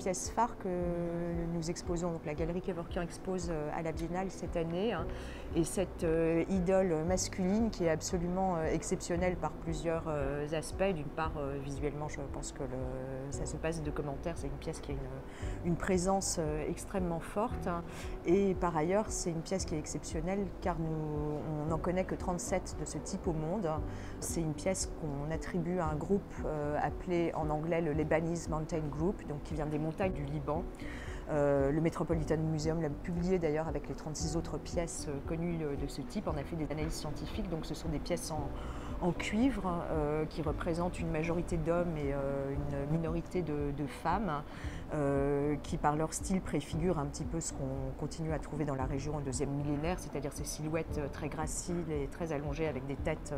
pièces phares que nous exposons, donc la galerie Kevorkian expose à la Biennale cette année, hein, et cette idole masculine qui est absolument exceptionnelle par plusieurs aspects. D'une part, visuellement, je pense que ça se passe de commentaires, c'est une pièce qui a une présence extrêmement forte, hein, et par ailleurs, c'est une pièce qui est exceptionnelle car on n'en connaît que 37 de ce type au monde. C'est une pièce qu'on attribue à un groupe appelé en anglais le Lebanese Mountain Group, donc qui vient des montagnes du Liban. Le Metropolitan Museum l'a publié d'ailleurs avec les 36 autres pièces connues de ce type. On a fait des analyses scientifiques, donc ce sont des pièces en cuivre qui représentent une majorité d'hommes et une minorité de femmes qui par leur style préfigurent un petit peu ce qu'on continue à trouver dans la région au deuxième millénaire, c'est-à-dire ces silhouettes très graciles et très allongées avec des têtes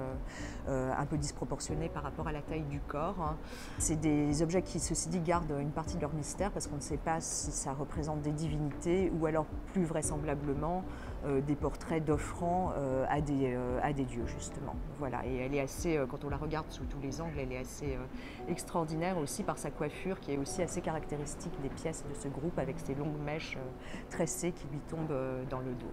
un peu disproportionnées par rapport à la taille du corps. C'est des objets qui, ceci dit, gardent une partie de leur mystère parce qu'on ne sait pas si ça représente des divinités ou alors plus vraisemblablement des portraits d'offrants à des dieux justement. Voilà. Et elle est assez, quand on la regarde sous tous les angles, elle est assez extraordinaire aussi par sa coiffure qui est aussi assez caractéristique des pièces de ce groupe avec ces longues mèches tressées qui lui tombent dans le dos.